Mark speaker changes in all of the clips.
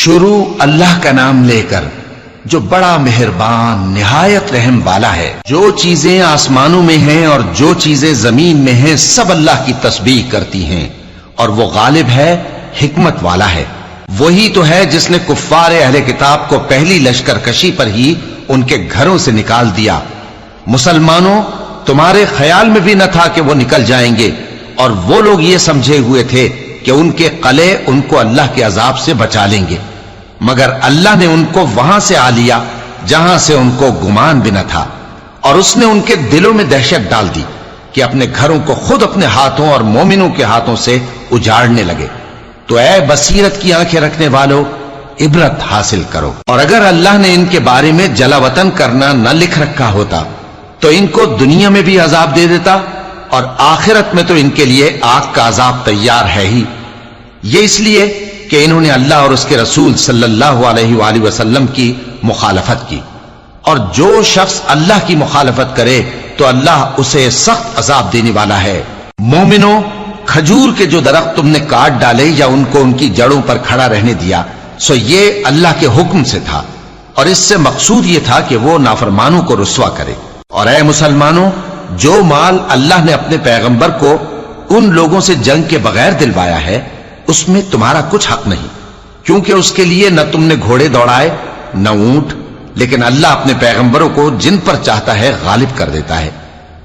Speaker 1: شروع اللہ کا نام لے کر جو بڑا مہربان نہایت رحم والا ہے۔ جو چیزیں آسمانوں میں ہیں اور جو چیزیں زمین میں ہیں سب اللہ کی تسبیح کرتی ہیں، اور وہ غالب ہے، حکمت والا ہے۔ وہی تو ہے جس نے کفار اہل کتاب کو پہلی لشکر کشی پر ہی ان کے گھروں سے نکال دیا۔ مسلمانوں، تمہارے خیال میں بھی نہ تھا کہ وہ نکل جائیں گے، اور وہ لوگ یہ سمجھے ہوئے تھے کہ ان کے قلعے ان کو اللہ کے عذاب سے بچا لیں گے، مگر اللہ نے ان کو وہاں سے آ لیا جہاں سے ان کو گمان بھی نہ تھا، اور اس نے ان کے دلوں میں دہشت ڈال دی کہ اپنے گھروں کو خود اپنے ہاتھوں اور مومنوں کے ہاتھوں سے اجاڑنے لگے۔ تو اے بصیرت کی آنکھیں رکھنے والو، عبرت حاصل کرو۔ اور اگر اللہ نے ان کے بارے میں جلا وطن کرنا نہ لکھ رکھا ہوتا تو ان کو دنیا میں بھی عذاب دے دیتا، اور آخرت میں تو ان کے لیے آگ کا عذاب تیار ہے ہی۔ یہ اس لیے کہ انہوں نے اللہ اور اس کے رسول صلی اللہ علیہ وآلہ وسلم کی مخالفت کی، اور جو شخص اللہ کی مخالفت کرے تو اللہ اسے سخت عذاب دینے والا ہے۔ مومنوں، کھجور کے جو درخت تم نے کاٹ ڈالے یا ان کو ان کی جڑوں پر کھڑا رہنے دیا، سو یہ اللہ کے حکم سے تھا، اور اس سے مقصود یہ تھا کہ وہ نافرمانوں کو رسوا کرے۔ اور اے مسلمانوں، جو مال اللہ نے اپنے پیغمبر کو ان لوگوں سے جنگ کے بغیر دلوایا ہے اس میں تمہارا کچھ حق نہیں، کیونکہ اس کے لیے نہ تم نے گھوڑے دوڑائے نہ اونٹ، لیکن اللہ اپنے پیغمبروں کو جن پر چاہتا ہے غالب کر دیتا ہے،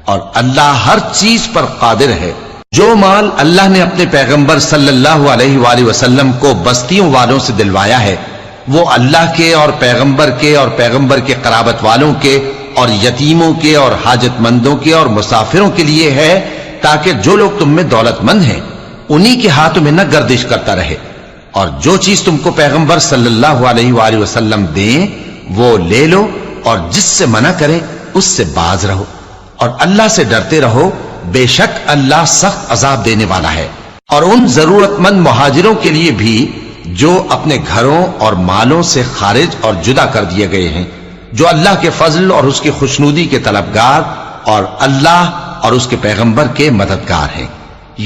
Speaker 1: اور اللہ ہر چیز پر قادر ہے۔ جو مال اللہ نے اپنے پیغمبر صلی اللہ علیہ وآلہ وسلم کو بستیوں والوں سے دلوایا ہے وہ اللہ کے اور پیغمبر کے قرابت والوں کے اور یتیموں کے اور حاجت مندوں کے اور مسافروں کے لیے ہے، تاکہ جو لوگ تم میں دولت مند ہیں انہی کے ہاتھوں میں نہ گردش کرتا رہے، اور جو چیز تم کو پیغمبر صلی اللہ علیہ وآلہ وسلم دیں وہ لے لو، اور جس سے منع کرے اس سے باز رہو، اور اللہ سے ڈرتے رہو، بے شک اللہ سخت عذاب دینے والا ہے۔ اور ان ضرورت مند مہاجروں کے لیے بھی جو اپنے گھروں اور مالوں سے خارج اور جدا کر دیے گئے ہیں، جو اللہ کے فضل اور اس کی خوشنودی کے طلبگار اور اللہ اور اس کے پیغمبر کے مددگار ہیں،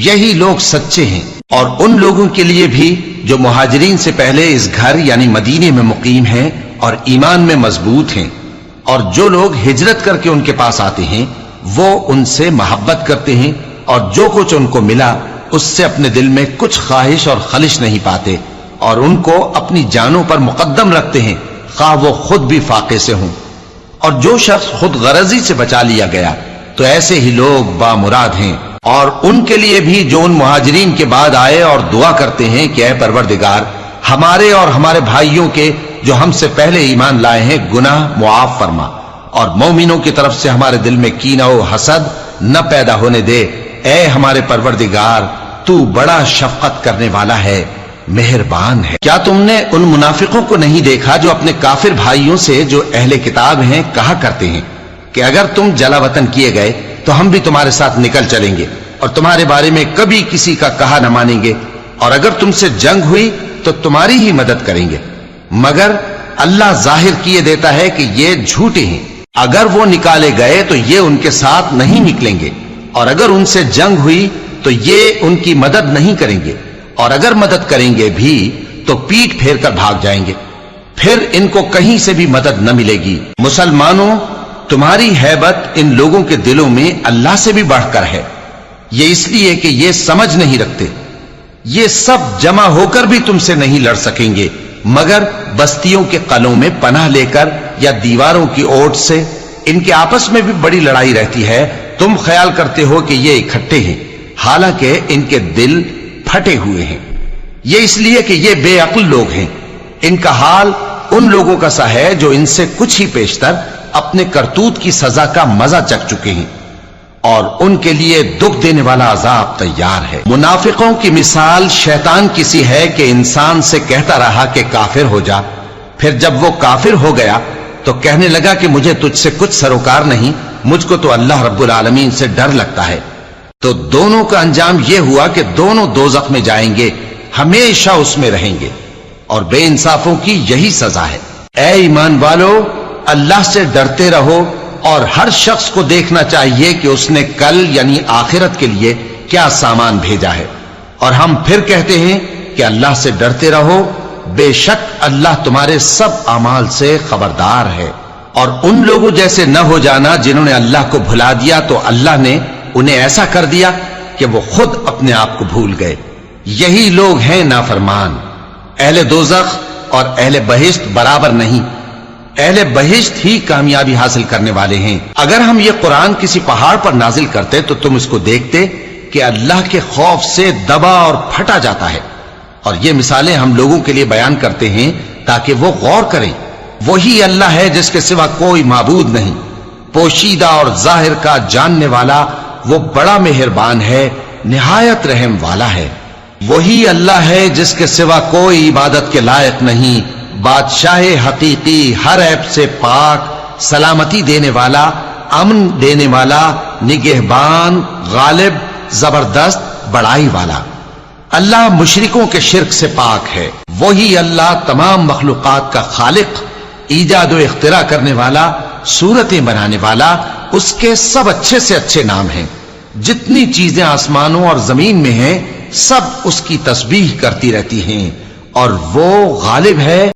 Speaker 1: یہی لوگ سچے ہیں۔ اور ان لوگوں کے لیے بھی جو مہاجرین سے پہلے اس گھر یعنی مدینے میں مقیم ہیں اور ایمان میں مضبوط ہیں، اور جو لوگ ہجرت کر کے ان کے پاس آتے ہیں وہ ان سے محبت کرتے ہیں، اور جو کچھ ان کو ملا اس سے اپنے دل میں کچھ خواہش اور خلش نہیں پاتے، اور ان کو اپنی جانوں پر مقدم رکھتے ہیں خواہ وہ خود بھی فاقے سے ہوں۔ اور جو شخص خود غرضی سے بچا لیا گیا تو ایسے ہی لوگ بامراد ہیں۔ اور ان کے لیے بھی جو ان مہاجرین کے بعد آئے اور دعا کرتے ہیں کہ اے پروردگار ہمارے اور ہمارے بھائیوں کے جو ہم سے پہلے ایمان لائے ہیں گناہ معاف فرما، اور مومنوں کی طرف سے ہمارے دل میں کینہ و حسد نہ پیدا ہونے دے، اے ہمارے پروردگار تو بڑا شفقت کرنے والا ہے، مہربان ہے۔ کیا تم نے ان منافقوں کو نہیں دیکھا جو اپنے کافر بھائیوں سے جو اہل کتاب ہیں کہا کرتے ہیں کہ اگر تم جلا وطن کیے گئے تو ہم بھی تمہارے ساتھ نکل چلیں گے، اور تمہارے بارے میں کبھی کسی کا کہا نہ مانیں گے، اور اگر تم سے جنگ ہوئی تو تمہاری ہی مدد کریں گے، مگر اللہ ظاہر کیے دیتا ہے کہ یہ جھوٹے ہیں۔ اگر وہ نکالے گئے تو یہ ان کے ساتھ نہیں نکلیں گے، اور اگر ان سے جنگ ہوئی تو یہ ان کی مدد نہیں کریں گے، اور اگر مدد کریں گے بھی تو پیٹ پھیر کر بھاگ جائیں گے، پھر ان کو کہیں سے بھی مدد نہ ملے گی۔ مسلمانوں، تمہاری ہیبت ان لوگوں کے دلوں میں اللہ سے بھی بڑھ کر ہے، یہ اس لیے کہ یہ سمجھ نہیں رکھتے، یہ سب جمع ہو کر بھی تم سے نہیں لڑ سکیں گے مگر بستیوں کے قلعوں میں پناہ لے کر یا دیواروں کی اوٹ سے۔ ان کے آپس میں بھی بڑی لڑائی رہتی ہے، تم خیال کرتے ہو کہ یہ اکٹھے ہیں، حالانکہ ان کے دل پھٹے ہوئے ہیں، یہ اس لیے کہ یہ بے عقل لوگ ہیں۔ ان کا حال ان لوگوں کا سا ہے جو ان سے کچھ ہی پیشتر اپنے کرتوت کی سزا کا مزہ چکھ چکے ہیں، اور ان کے لیے دکھ دینے والا عذاب تیار ہے۔ منافقوں کی مثال شیطان کی سی ہے کہ انسان سے کہتا رہا کہ کافر ہو جا، پھر جب وہ کافر ہو گیا تو کہنے لگا کہ مجھے تجھ سے کچھ سروکار نہیں، مجھ کو تو اللہ رب العالمین سے ڈر لگتا ہے۔ تو دونوں کا انجام یہ ہوا کہ دونوں دوزخ میں جائیں گے، ہمیشہ اس میں رہیں گے، اور بے انصافوں کی یہی سزا ہے۔ اے ایمان والو، اللہ سے ڈرتے رہو، اور ہر شخص کو دیکھنا چاہیے کہ اس نے کل یعنی آخرت کے لیے کیا سامان بھیجا ہے، اور ہم پھر کہتے ہیں کہ اللہ سے ڈرتے رہو، بے شک اللہ تمہارے سب اعمال سے خبردار ہے۔ اور ان لوگوں جیسے نہ ہو جانا جنہوں نے اللہ کو بھلا دیا تو اللہ نے انہیں ایسا کر دیا کہ وہ خود اپنے آپ کو بھول گئے۔ یہی لوگ ہیں نافرمان۔ اہل دوزخ اور اہل بہشت برابر نہیں، اہل بہشت ہی کامیابی حاصل کرنے والے ہیں۔ اگر ہم یہ قرآن کسی پہاڑ پر نازل کرتے تو تم اس کو دیکھتے کہ اللہ کے خوف سے دبا اور پھٹا جاتا ہے۔ اور یہ مثالیں ہم لوگوں کے لیے بیان کرتے ہیں تاکہ وہ غور کریں۔ وہی اللہ ہے جس کے سوا کوئی معبود نہیں، پوشیدہ اور ظاہر کا جاننے والا، وہ بڑا مہربان ہے، نہایت رحم والا ہے۔ وہی اللہ ہے جس کے سوا کوئی عبادت کے لائق نہیں، بادشاہ حقیقی، ہر عیب سے پاک، سلامتی دینے والا، امن دینے والا، نگہبان، غالب، زبردست، بڑائی والا۔ اللہ مشرکوں کے شرک سے پاک ہے۔ وہی اللہ تمام مخلوقات کا خالق، ایجاد و اختراع کرنے والا، صورتیں بنانے والا، اس کے سب اچھے سے اچھے نام ہیں۔ جتنی چیزیں آسمانوں اور زمین میں ہیں سب اس کی تسبیح کرتی رہتی ہیں، اور وہ غالب ہے